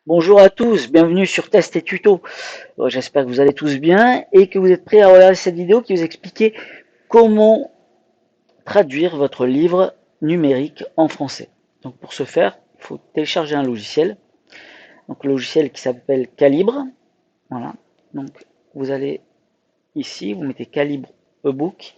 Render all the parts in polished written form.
Bonjour à tous, bienvenue sur Test et Tuto. J'espère que vous allez tous bien et que vous êtes prêts à regarder cette vidéo qui vous explique comment traduire votre livre numérique en français. Donc pour ce faire, il faut télécharger un logiciel. Donc le logiciel qui s'appelle Calibre. Voilà. Donc vous allez ici, vous mettez Calibre ebook,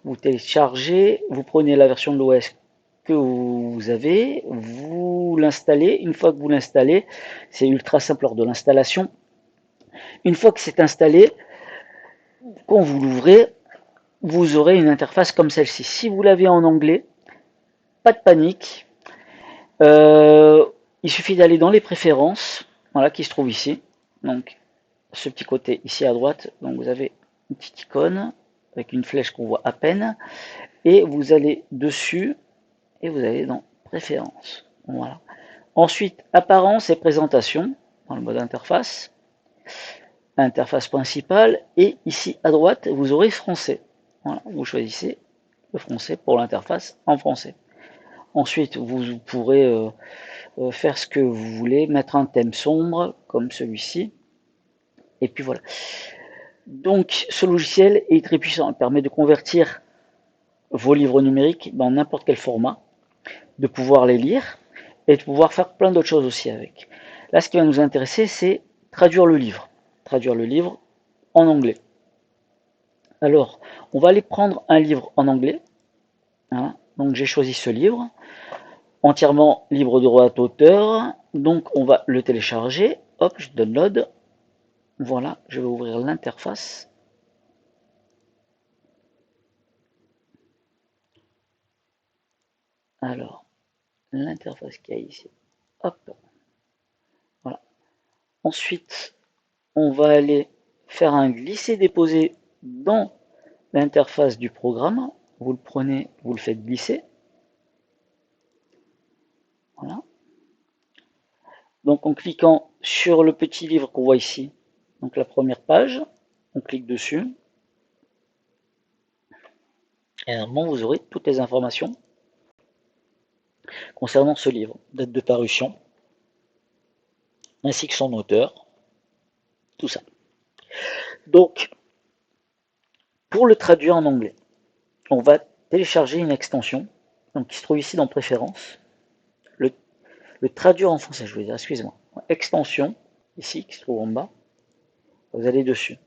vous téléchargez, vous prenez la version de l'OS que vous avez, vous l'installez. Une fois que vous l'installez, c'est ultra simple lors de l'installation. Une fois que c'est installé, quand vous l'ouvrez, vous aurez une interface comme celle-ci. Si vous l'avez en anglais, pas de panique. Euh, il suffit d'aller dans les préférences, voilà, qui se trouve ici. Donc, ce petit côté ici à droite, donc vous avez une petite icône avec une flèche qu'on voit à peine, et vous allez dessus et vous allez dans préférences. Voilà. Ensuite, apparence et présentation dans le mode interface. Interface principale, et ici à droite vous aurez français. Voilà, vous choisissez le français pour l'interface en français. Ensuite vous pourrez faire ce que vous voulez, mettre un thème sombre comme celui-ci, et puis voilà. Donc ce logiciel est très puissant, il permet de convertir vos livres numériques dans n'importe quel format, de pouvoir les lire et de pouvoir faire plein d'autres choses aussi avec. Là, ce qui va nous intéresser, c'est traduire le livre. Traduire le livre en anglais. Alors, on va aller prendre un livre en anglais. Hein. Donc, j'ai choisi ce livre, entièrement libre de droit d'auteur. Donc, on va le télécharger. Hop, je download. Voilà, je vais ouvrir l'interface. Alors, l'interface qu'il y a ici. Hop, voilà. Ensuite, on va aller faire un glisser-déposer dans l'interface du programme. Vous le prenez, vous le faites glisser. Voilà. Donc en cliquant sur le petit livre qu'on voit ici, donc la première page, on clique dessus. Et normalement, vous aurez toutes les informations concernant ce livre, date de parution, ainsi que son auteur, tout ça. Donc, pour le traduire en anglais, on va télécharger une extension, donc qui se trouve ici dans Préférences. Le traduire en français, je veux dire, excusez-moi. Extension, ici, qui se trouve en bas. Vous allez dessus.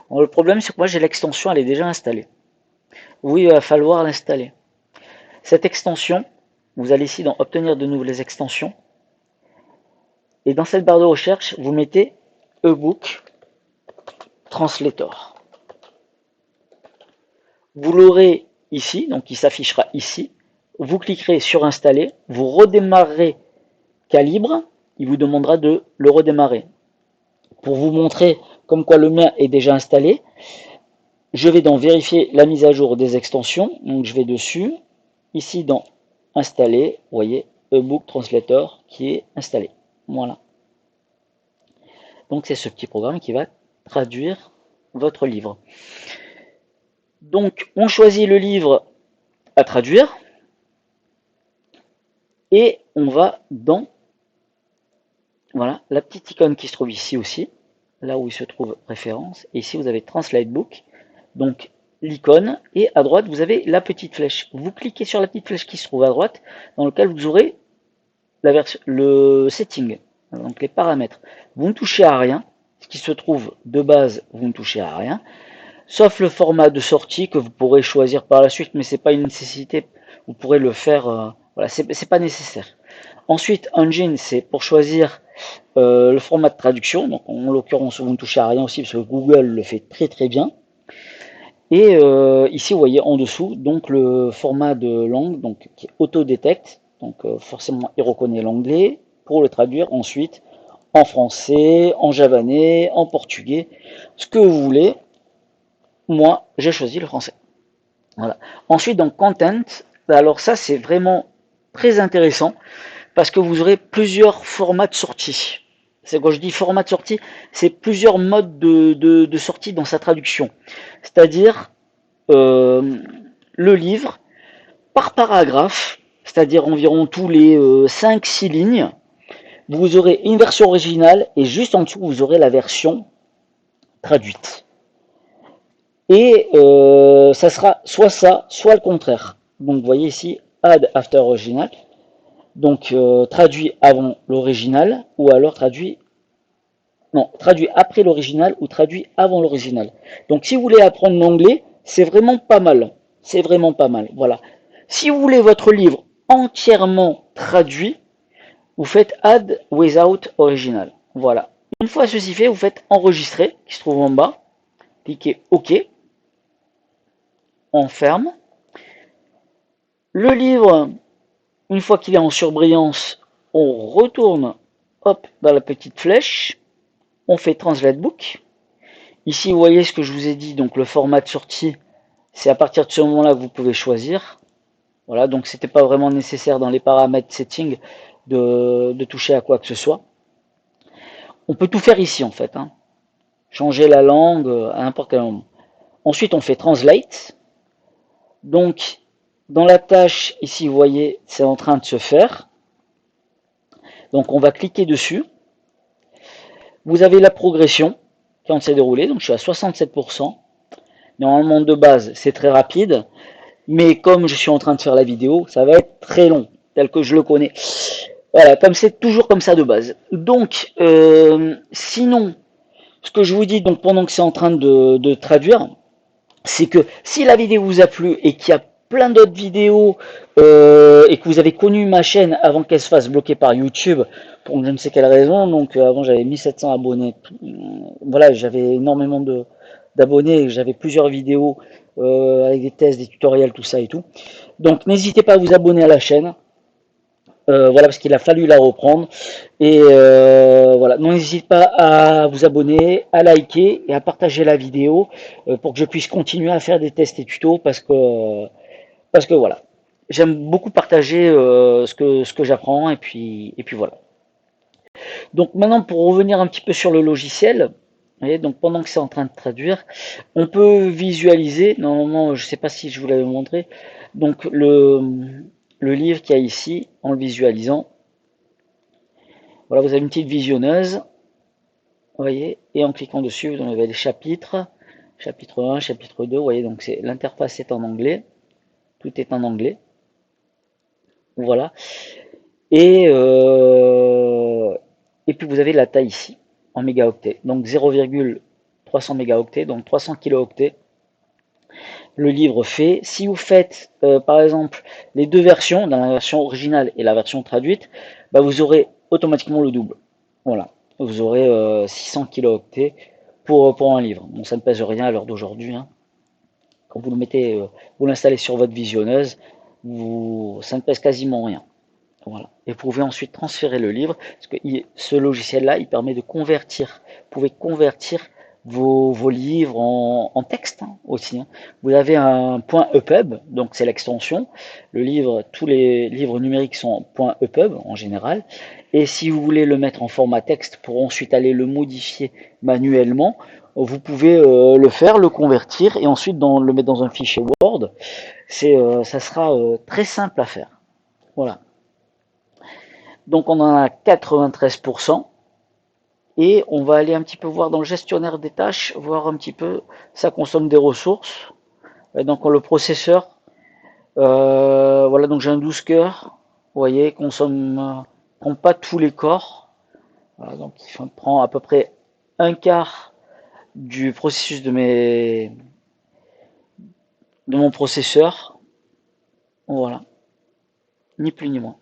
Alors, le problème, c'est que moi, j'ai l'extension, elle est déjà installée. Oui, il va falloir l'installer. Cette extension, vous allez ici dans Obtenir de nouvelles extensions. Et dans cette barre de recherche, vous mettez eBook Translator. Vous l'aurez ici, donc il s'affichera ici. Vous cliquerez sur Installer, vous redémarrerez Calibre, il vous demandera de le redémarrer. Pour vous montrer comme quoi le mien est déjà installé, je vais donc vérifier la mise à jour des extensions. Donc je vais dessus, ici dans Installer, vous voyez eBook Translator qui est installé. Voilà. Donc c'est ce petit programme qui va traduire votre livre. Donc on choisit le livre à traduire et on va dans voilà, la petite icône qui se trouve ici aussi, là où il se trouve référence. Et ici vous avez Translate Book, donc l'icône, et à droite vous avez la petite flèche. Vous cliquez sur la petite flèche qui se trouve à droite, dans lequel vous aurez la version, le setting, donc les paramètres. Vous ne touchez à rien, ce qui se trouve de base, vous ne touchez à rien, sauf le format de sortie que vous pourrez choisir par la suite, mais c'est pas une nécessité. Vous pourrez le faire, voilà, c'est pas nécessaire. Ensuite, Engine, c'est pour choisir le format de traduction. Donc, en l'occurrence, vous ne touchez à rien aussi parce que Google le fait très très bien. Et ici, vous voyez en dessous, donc le format de langue, donc qui auto-détecte. Donc, forcément, il reconnaît l'anglais pour le traduire ensuite en français, en javanais, en portugais, ce que vous voulez. Moi, j'ai choisi le français. Voilà. Ensuite, donc content. Alors ça, c'est vraiment très intéressant parce que vous aurez plusieurs formats de sortie. C'est quand je dis format de sortie, c'est plusieurs modes de sortie dans sa traduction. C'est-à-dire le livre par paragraphe, c'est-à-dire environ tous les 5-6 lignes. vous aurez une version originale et juste en dessous, vous aurez la version traduite. Et ça sera soit ça, soit le contraire. Donc vous voyez ici, add after original. Donc traduit avant l'original ou alors traduit après l'original ou traduit avant l'original. Donc si vous voulez apprendre l'anglais, c'est vraiment pas mal. C'est vraiment pas mal. Voilà. Si vous voulez votre livre entièrement traduit, vous faites add without original. Voilà. Une fois ceci fait, vous faites enregistrer, qui se trouve en bas. Cliquez OK. On ferme. Le livre, une fois qu'il est en surbrillance, on retourne hop, dans la petite flèche. On fait Translate Book. Ici, vous voyez ce que je vous ai dit. Donc, le format de sortie, c'est à partir de ce moment-là que vous pouvez choisir. Voilà, donc c'était pas vraiment nécessaire dans les paramètres setting de toucher à quoi que ce soit. On peut tout faire ici, en fait. Hein. Changer la langue à n'importe quel moment. Ensuite, on fait Translate. Donc, dans la tâche, ici, vous voyez, c'est en train de se faire. Donc, on va cliquer dessus. Vous avez la progression quand c'est déroulé. Donc, je suis à 67%. Normalement, de base, c'est très rapide. Mais comme je suis en train de faire la vidéo, ça va être très long, tel que je le connais. Voilà, comme c'est toujours comme ça de base. Donc, sinon, ce que je vous dis, donc pendant que c'est en train de traduire, c'est que si la vidéo vous a plu et qu'il y a plein d'autres vidéos et que vous avez connu ma chaîne avant qu'elle se fasse bloquer par YouTube pour je ne sais quelle raison, donc avant j'avais 1700 abonnés, voilà, j'avais énormément d'abonnés, j'avais plusieurs vidéos avec des tests, des tutoriels, tout ça et tout. Donc n'hésitez pas à vous abonner à la chaîne. Voilà, parce qu'il a fallu la reprendre. Et voilà, n'hésitez pas à vous abonner, à liker et à partager la vidéo pour que je puisse continuer à faire des tests et tutos parce que voilà, j'aime beaucoup partager ce que j'apprends et puis voilà. Donc maintenant, pour revenir un petit peu sur le logiciel, vous voyez, donc pendant que c'est en train de traduire, on peut visualiser, normalement, je ne sais pas si je vous l'avais montré, donc le livre qu'il y a ici, en le visualisant, voilà, vous avez une petite visionneuse, vous voyez, et en cliquant dessus, vous avez les chapitres, chapitre 1, chapitre 2, vous voyez, donc c'est l'interface est en anglais, tout est en anglais, voilà, et, et puis vous avez la taille ici, en mégaoctets, donc 0,300 mégaoctets, donc 300 kilooctets, le livre fait. Si vous faites, par exemple, les deux versions, dans la version originale et la version traduite, bah, vous aurez automatiquement le double. Voilà, vous aurez 600 kilooctets pour un livre. Bon, ça ne pèse rien à l'heure d'aujourd'hui. Hein. Quand vous le mettez, vous l'installez sur votre visionneuse, ça ne pèse quasiment rien. Voilà. Et vous pouvez ensuite transférer le livre, parce que ce logiciel-là, il permet de convertir. Vous pouvez convertir vos livres en texte hein, aussi. Hein. Vous avez un point EPUB, donc c'est l'extension. Le livre, tous les livres numériques sont point EPUB en général. Et si vous voulez le mettre en format texte pour ensuite aller le modifier manuellement, vous pouvez le faire, le convertir et ensuite le mettre dans un fichier Word. Ça sera très simple à faire. Voilà. Donc on en a 93%. Et on va aller un petit peu voir dans le gestionnaire des tâches, voir un petit peu, ça consomme des ressources. Et donc le processeur, voilà, donc j'ai un 12 cœurs, vous voyez, prend pas tous les corps. Voilà, donc il prend à peu près un quart du processus de mon processeur. Voilà, ni plus ni moins.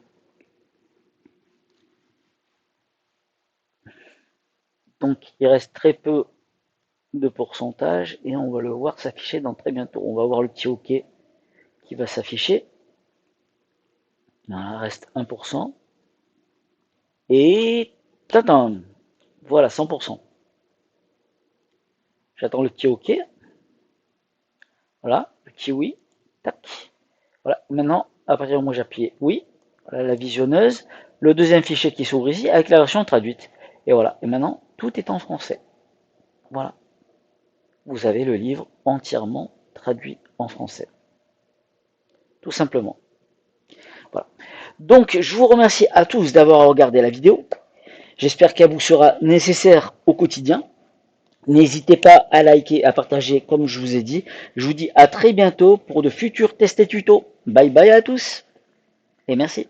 Donc il reste très peu de pourcentage et on va le voir s'afficher dans très bientôt. On va voir le petit OK qui va s'afficher. Il reste 1%. Et tadam, voilà 100%. J'attends le petit OK. Voilà, le petit oui. Tac. Voilà, maintenant, à partir du moment où j'appuie oui, voilà la visionneuse, le deuxième fichier qui s'ouvre ici avec la version traduite. Et voilà, et maintenant, tout est en français. Voilà. Vous avez le livre entièrement traduit en français. Tout simplement. Voilà. Donc, je vous remercie à tous d'avoir regardé la vidéo. J'espère qu'elle vous sera nécessaire au quotidien. N'hésitez pas à liker, à partager comme je vous ai dit. Je vous dis à très bientôt pour de futurs tests et tutos. Bye bye à tous et merci.